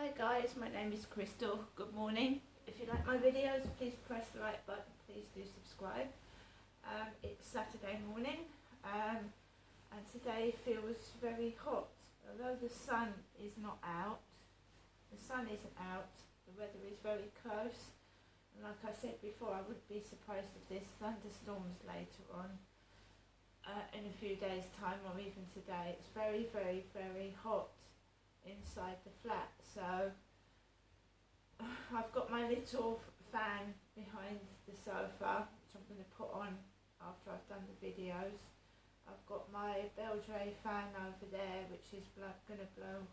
Hi guys, my name is Crystal. Good morning. If you like my videos, please press the like button. Please do subscribe. It's Saturday morning and today feels very hot. Although the sun is not out, the sun isn't out, the weather is very close. And like I said before, I wouldn't be surprised if there's thunderstorms later on in a few days' time or even today. It's very, very, very hot inside the flat, so I've got my little fan behind the sofa which I'm going to put on after I've done the videos. I've got my Beldray fan over there which is going to blow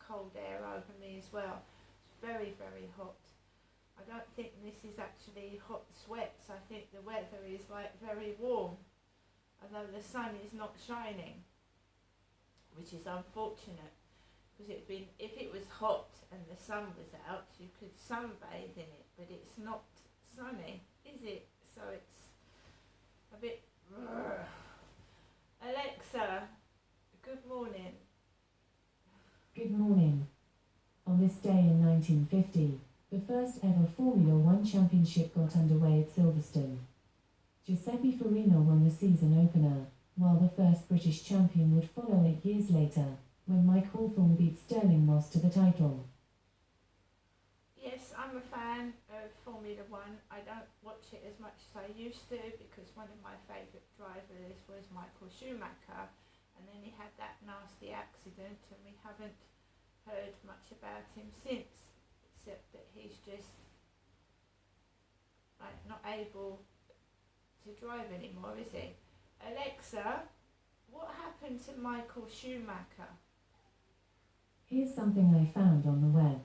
cold air over me as well. It's very, very hot. I don't think this is actually hot sweats. I think the weather is like very warm, although the sun is not shining, which is unfortunate. Because if it was hot and the sun was out, you could sunbathe in it, but it's not sunny, is it? So it's a bit... Alexa, good morning. Good morning. On this day in 1950, the first ever Formula One championship got underway at Silverstone. Giuseppe Farina won the season opener, while the first British champion would follow 8 years later, when Mike Hawthorne beat Sterling Moss to the title. Yes, I'm a fan of Formula One. I don't watch it as much as I used to because one of my favourite drivers was Michael Schumacher, and then he had that nasty accident and we haven't heard much about him since, except that he's just like not able to drive anymore, is he? Alexa, what happened to Michael Schumacher? Here's something I found on the web.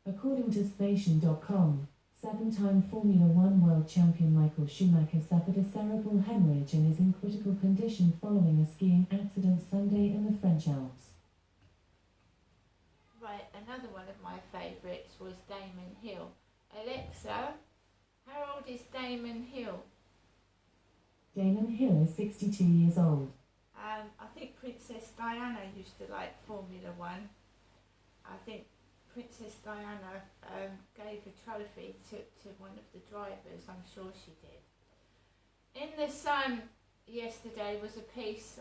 According to Spation.com, 7-time Formula One world champion Michael Schumacher suffered a cerebral hemorrhage and is in critical condition following a skiing accident Sunday in the French Alps. Right, another one of my favourites was Damon Hill. Alexa, how old is Damon Hill? Damon Hill is 62 years old. I think Princess Diana used to like Formula One. I think Princess Diana gave a trophy to one of the drivers, I'm sure she did. In the Sun yesterday was a piece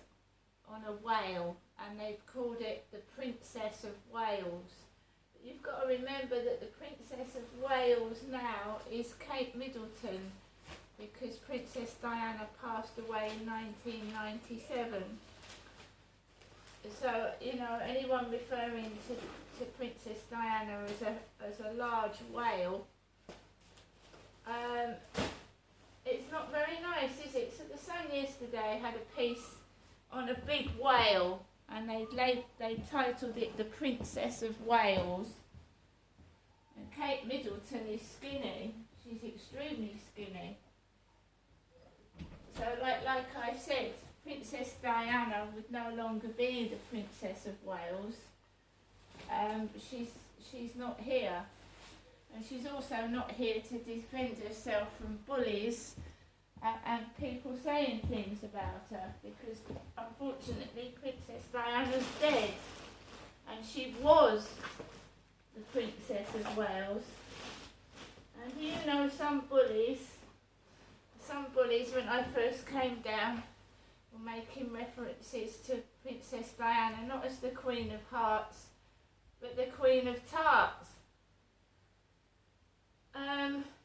on a whale and they called it the Princess of Wales. But you've got to remember that the Princess of Wales now is Kate Middleton, because Princess Diana passed away in 1997. So, you know, anyone referring to Princess Diana as a large whale, it's not very nice, is it? So the Sun yesterday had a piece on a big whale and they titled it The Princess of Wales. And Kate Middleton is skinny. She's extremely skinny. So like I said, Princess Diana would no longer be the Princess of Wales. She's not here. And she's also not here to defend herself from bullies and people saying things about her, because unfortunately Princess Diana's dead. And she was the Princess of Wales. And you know, some bullies, when I first came down, were making references to Princess Diana, not as the Queen of Hearts, but the Queen of Tarts.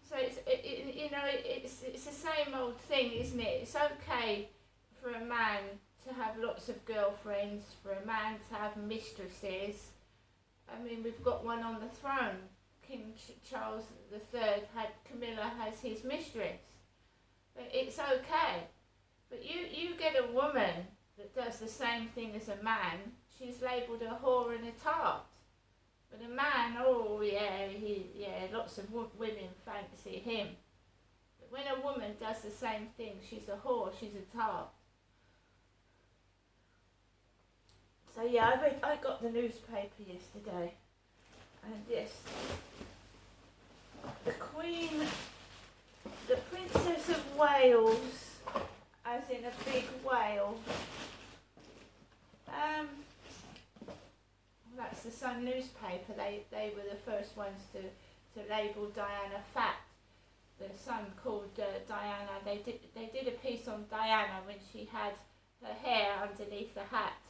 So it's the same old thing, isn't it? It's okay for a man to have lots of girlfriends, for a man to have mistresses. I mean, we've got one on the throne. King Charles III had Camilla as his mistress. But it's okay. But you get a woman that does the same thing as a man, she's labelled a whore and a tart. But a man, oh yeah, lots of women fancy him. But when a woman does the same thing, she's a whore, she's a tart. So yeah, I got the newspaper yesterday, and yes, the Princess of Wales, as in a big whale. That's the Sun newspaper. They were the first ones to label Diana fat. The Sun called Diana. They did a piece on Diana when she had her hair underneath the hat,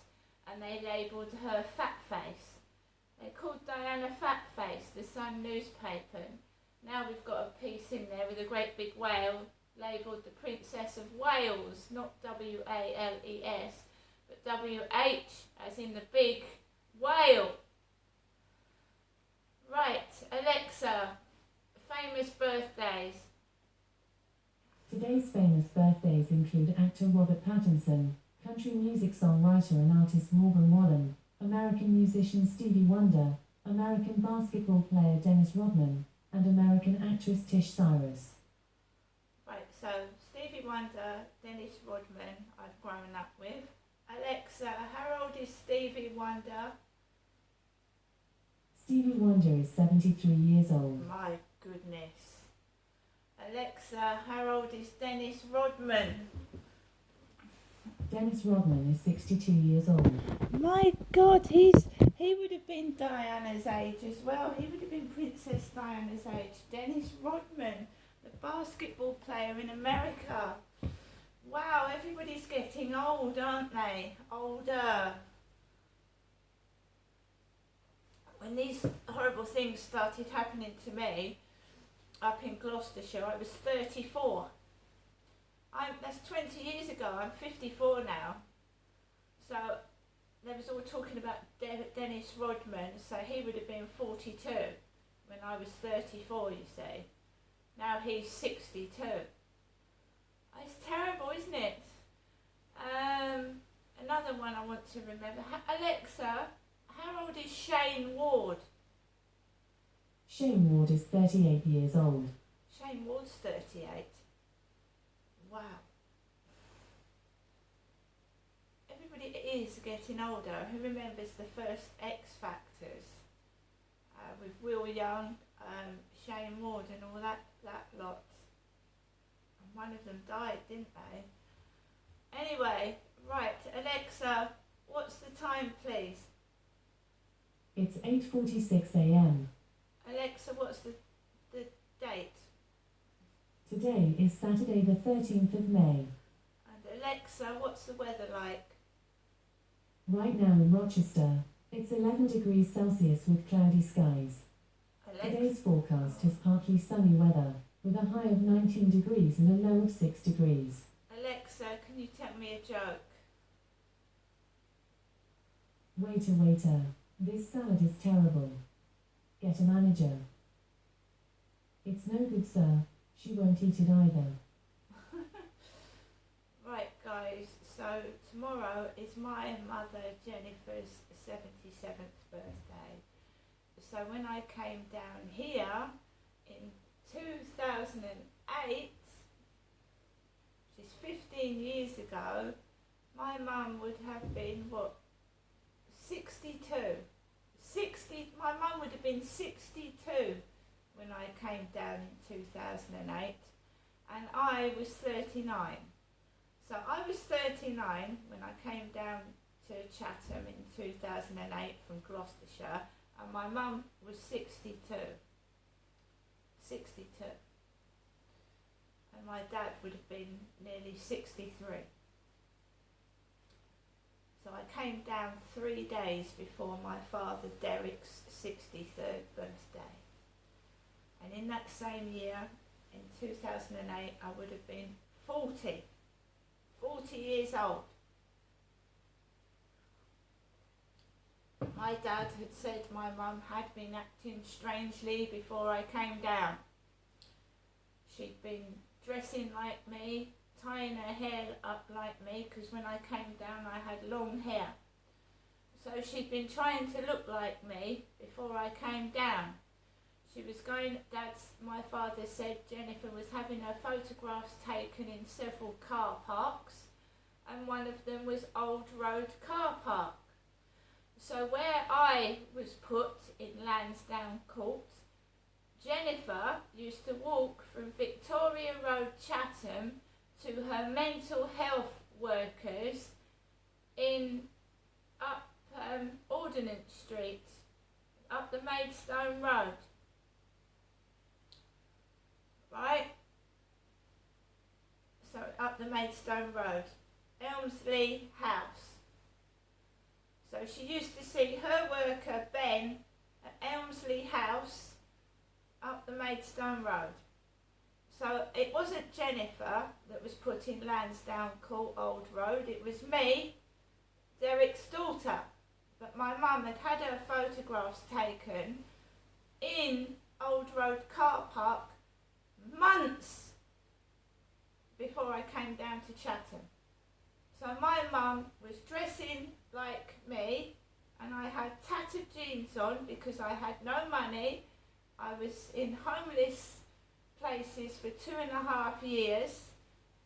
and they labelled her fat face. They called Diana fat face. The Sun newspaper. Now we've got a piece in there with a great big whale labelled the Princess of Wales, not W-A-L-E-S, but W-H as in the big whale. Right, Alexa, famous birthdays. Today's famous birthdays include actor Robert Pattinson, country music songwriter and artist Morgan Wallen, American musician Stevie Wonder, American basketball player Dennis Rodman, and American actress Tish Cyrus. Right, so Stevie Wonder, Dennis Rodman, I've grown up with. Alexa, how old is Stevie Wonder? Stevie Wonder is 73 years old. My goodness. Alexa, how old is Dennis Rodman? Dennis Rodman is 62 years old. My God, he would have been Diana's age as well. He would have been Princess Diana's age. Dennis Rodman, the basketball player in America. Wow, everybody's getting old, aren't they? Older. When these horrible things started happening to me up in Gloucestershire, I was 34. That's 20 years ago. I'm 54 now. So they was all talking about Dennis Rodman, so he would have been 42 when I was 34, you see. Now he's 62. It's terrible, isn't it? Another one I want to remember. Alexa, how old is Shane Ward? Shane Ward is 38 years old. Shane Ward's 38. Wow. Everybody is getting older. Who remembers the first X Factors? With Will Young, Shane Ward and all that lot. And one of them died, didn't they? Anyway, right, Alexa, what's the time, please? It's 8:46 a.m. Alexa, what's the date? Today is Saturday the 13th of May. And Alexa, what's the weather like? Right now in Rochester, it's 11 degrees Celsius with cloudy skies. Today's forecast has partly sunny weather, with a high of 19 degrees and a low of 6 degrees. Alexa, can you tell me a joke? Waiter, waiter, this salad is terrible. Get a manager. It's no good, sir. She won't eat it either. Right, guys, so tomorrow is my mother Jennifer's 77th birthday. So when I came down here in 2008, which is 15 years ago, my mum would have been, 62? My mum would have been 62 when I came down in 2008, and I was 39. So I was 39 when I came down to Chatham in 2008 from Gloucestershire, and my mum was 62. 62. And my dad would have been nearly 63. So I came down 3 days before my father Derek's 63rd birthday. And in that same year, in 2008, I would have been 40. 40 years old. My dad had said my mum had been acting strangely before I came down. She'd been dressing like me, tying her hair up like me, because when I came down I had long hair. So she'd been trying to look like me before I came down. She was going, my father said Jennifer was having her photographs taken in several car parks, and one of them was Old Road Car Park. So where I was put in Lansdowne Court, Jennifer used to walk from Victoria Road, Chatham, to her mental health workers in up Ordnance Street, up the Maidstone Road. Right? So up the Maidstone Road, Elmsley House. So she used to see her worker Ben at Elmsley House up the Maidstone Road. So it wasn't Jennifer that was put in Lansdowne Court Old Road, it was me, Derek's daughter. But my mum had had her photographs taken in Old Road car park months before I came down to Chatham. So my mum was dressing like me, and I had tattered jeans on because I had no money. I was in homeless places for 2.5 years,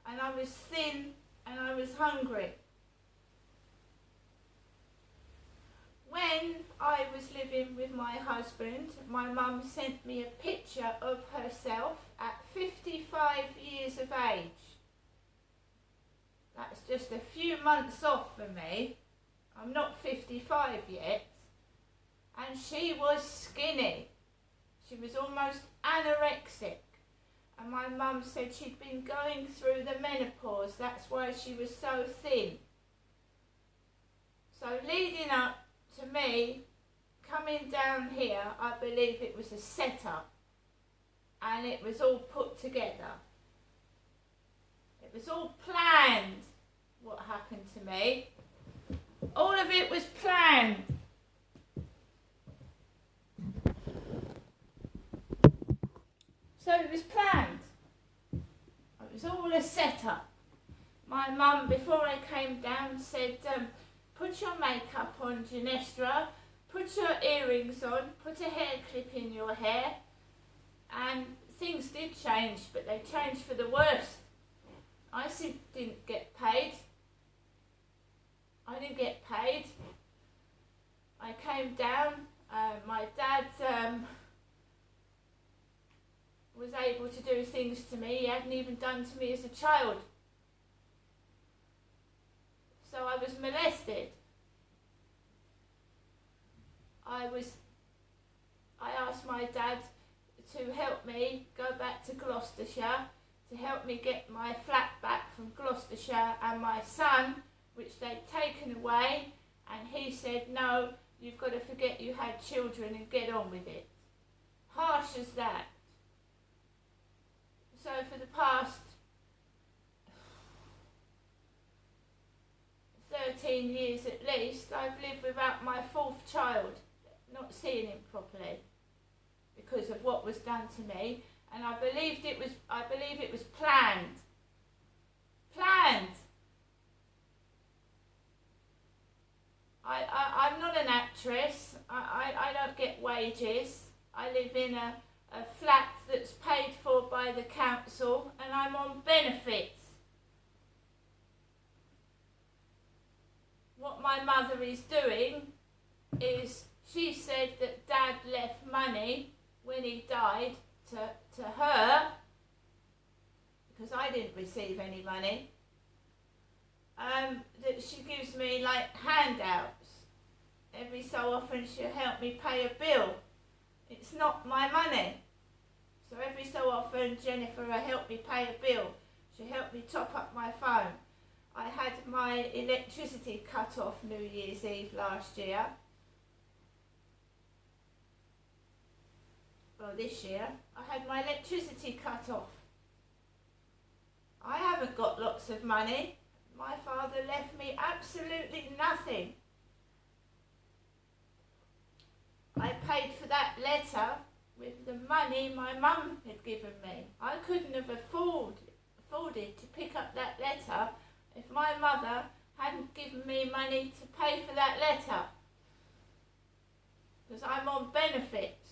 and I was thin and I was hungry. When I was living with my husband, my mum sent me a picture of herself at 55 years of age. That's just a few months off for me. I'm not 55 yet. And she was skinny. She was almost anorexic. And my mum said she'd been going through the menopause. That's why she was so thin. So leading up to me coming down here, I believe it was a setup. And it was all put together. It was all planned, what happened to me. All of it was planned. So it was planned. It was all a setup. My mum, before I came down, said, put your makeup on, Genestra, put your earrings on, put a hair clip in your hair. And things did change, but they changed for the worse. I didn't get paid. I didn't get paid. I came down. My dad was able to do things to me he hadn't even done to me as a child. So I was molested. I asked my dad to help me go back to Gloucestershire, to help me get my flat back from Gloucestershire and my son, which they'd taken away, and he said, no, you've got to forget you had children and get on with it. Harsh as that. So for the past 13 years at least, I've lived without my fourth child, not seeing him properly because of what was done to me, and I believe it was planned. Planned. I'm not an actress. I don't get wages. I live in a flat that's paid for by the council, and I'm on benefits. What my mother is doing is, she said that Dad left money when he died to her, because I didn't receive any money, that she gives me like handouts. Every so often she'll help me pay a bill. It's not my money. So every so often Jennifer will help me pay a bill. She'll help me top up my phone. I had my electricity cut off New Year's Eve last year. Well, this year I had my electricity cut off. I haven't got lots of money. My father left me absolutely nothing. I paid for that letter with the money my mum had given me. I couldn't have afforded to pick up that letter if my mother hadn't given me money to pay for that letter, because I'm on benefits.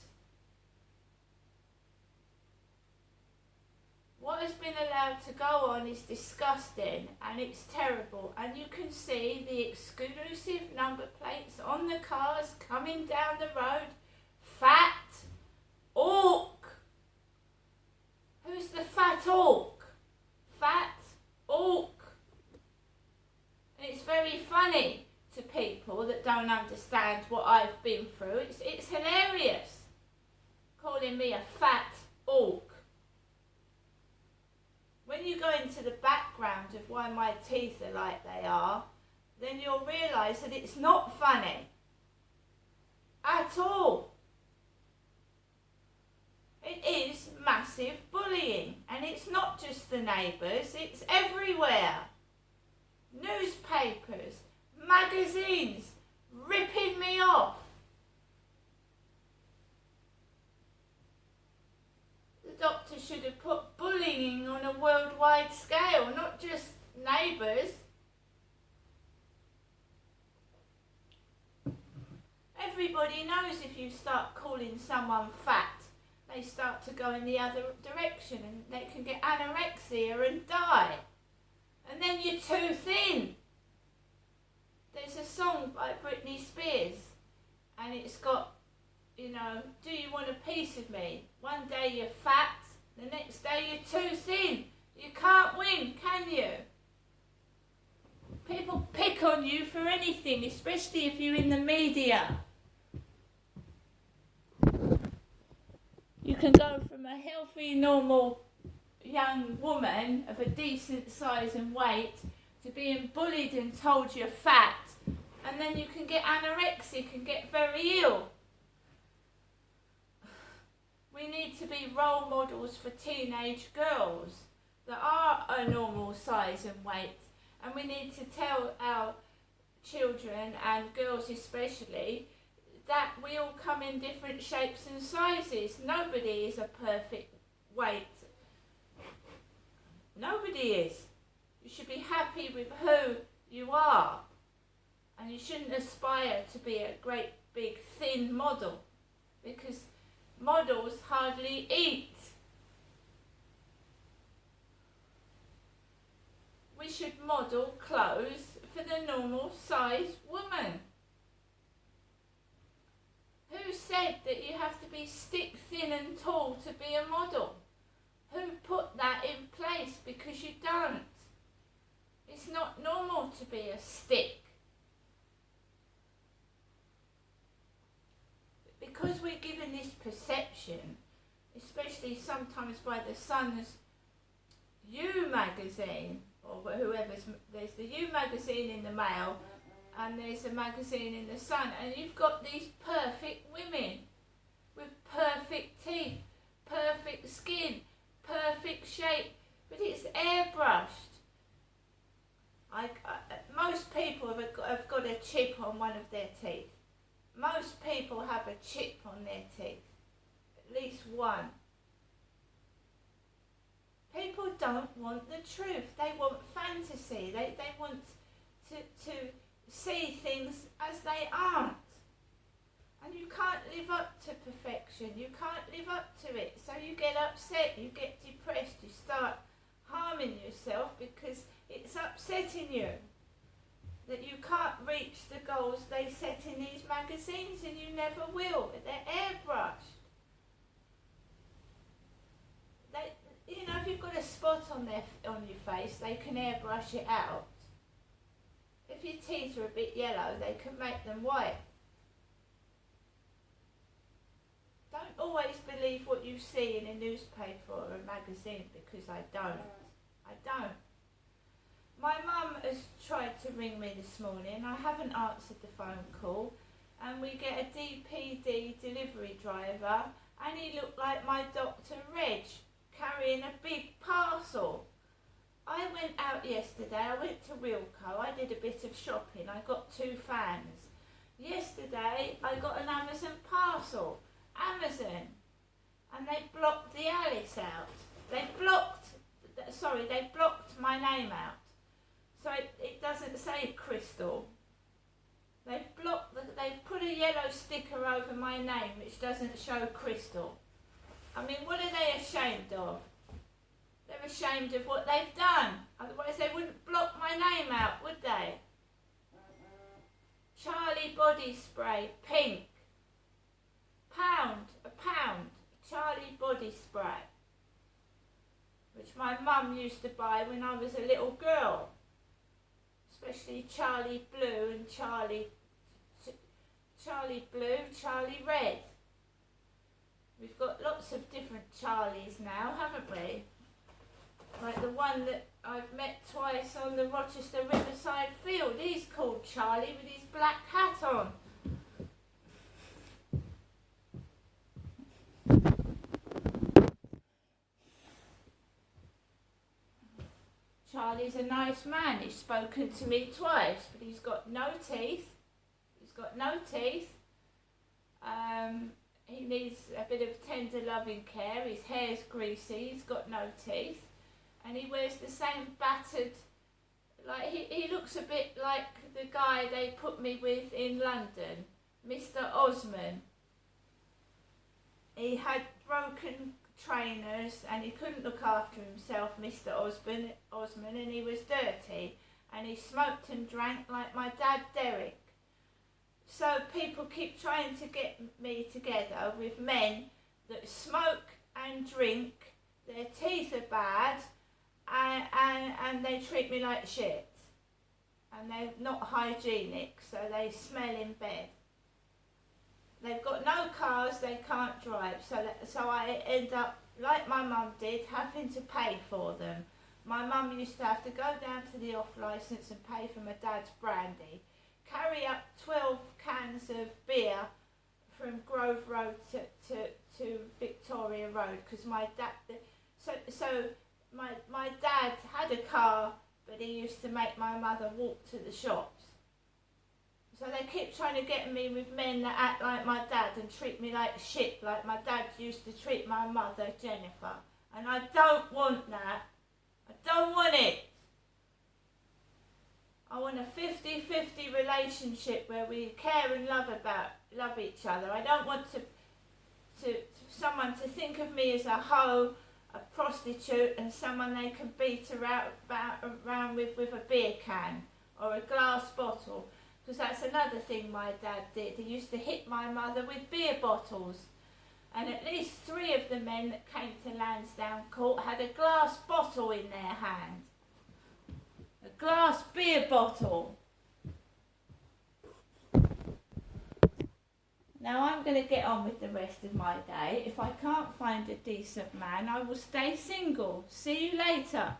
What has been allowed to go on is disgusting, and it's terrible, and you can see the exclusive number plates on the cars coming down the road. Fat Orc. Who's the fat orc? Fat Orc. And it's very funny to people that that don't understand what I've been through. It's hilarious. Calling me a fat orc. When you go into the background of why my teeth are like they are, then you'll realise that it's not funny. At all. It is massive bullying. And it's not just the neighbours, it's everywhere. Newspapers, magazines, ripping me off. The doctor should have put bullying on a worldwide scale, not just neighbours. Everybody knows if you start calling someone fat, they start to go in the other direction and they can get anorexia and die. And then you're too thin. There's a song by Britney Spears and it's got, you know, do you want a piece of me? One day you're fat, the next day you're too thin. You can't win, can you? People pick on you for anything, especially if you're in the media. You can go from a healthy, normal young woman of a decent size and weight to being bullied and told you're fat, and then you can get anorexic and get very ill. We need to be role models for teenage girls that are a normal size and weight, and we need to tell our children and girls especially that we all come in different shapes and sizes. Nobody is a perfect weight. Nobody is. You should be happy with who you are. And you shouldn't aspire to be a great big thin model, because models hardly eat. We should model clothes for the normal size woman. Who said that you have to be stick thin and tall to be a model? Who put that in place? Because you don't. It's not normal to be a stick. Because we're given this perception, especially sometimes by the Sun's You magazine, or whoever's, there's the You magazine in the Mail, and there's a magazine in the Sun, and you've got these perfect women with perfect teeth, perfect skin, perfect shape, but it's airbrushed. Most people have got a chip on one of their teeth. Most people have a chip on their teeth, at least one. People don't want the truth. They want fantasy. They want to see things as they aren't. And you can't live up to perfection. You can't live up to it. So you get upset, you get depressed, you start harming yourself because it's upsetting you that you can't reach the goals they set in these magazines, and you never will. They're airbrushed. You know, if you've got a spot on your face, they can airbrush it out. If your teeth are a bit yellow, they can make them white. Don't always believe what you see in a newspaper or a magazine, because I don't. My mum has tried to ring me this morning. I haven't answered the phone call, and we get a DPD delivery driver, and he looked like my Dr. Reg, carrying a big parcel. I went out yesterday, I went to Wilko, I did a bit of shopping, I got 2 fans. Yesterday I got an Amazon parcel, Amazon, and they blocked the Alice out. They blocked my name out. So it doesn't say Crystal. They've put a yellow sticker over my name which doesn't show Crystal. I mean, what are they ashamed of? They're ashamed of what they've done. Otherwise they wouldn't block my name out, would they? Charlie body spray, pink. A pound, Charlie body spray. Which my mum used to buy when I was a little girl. Especially Charlie blue and Charlie Charlie Blue, Charlie Red. We've got lots of different Charlies now, haven't we? Like the one that I've met twice on the Rochester Riverside Field. He's called Charlie with his black hat on. Charlie's a nice man. He's spoken to me twice, but he's got no teeth. He's got no teeth. He needs a bit of tender loving care. His hair's greasy. He's got no teeth. And he wears the same battered, like he looks a bit like the guy they put me with in London, Mr. Osman. He had broken trainers and he couldn't look after himself, Mr. Osman, and he was dirty, and he smoked and drank like my dad Derek. So people keep trying to get me together with men that smoke and drink, their teeth are bad, and they treat me like shit. And they're not hygienic, so they smell in bed. They've got no cars, they can't drive, so I end up, like my mum did, having to pay for them. My mum used to have to go down to the off licence and pay for my dad's brandy, carry up 12 cans of beer from Grove Road to Victoria Road, because my dad, my dad had a car, but he used to make my mother walk to the shops. So they keep trying to get me with men that act like my dad and treat me like shit, like my dad used to treat my mother, Jennifer. And I don't want that. I don't want it. I want a 50-50 relationship where we care and love each other. I don't want someone to think of me as a hoe, a prostitute, and someone they can beat around with a beer can or a glass bottle. Because that's another thing my dad did. He used to hit my mother with beer bottles. And at least 3 of the men that came to Lansdowne Court had a glass bottle in their hand. A glass beer bottle. Now I'm going to get on with the rest of my day. If I can't find a decent man, I will stay single. See you later.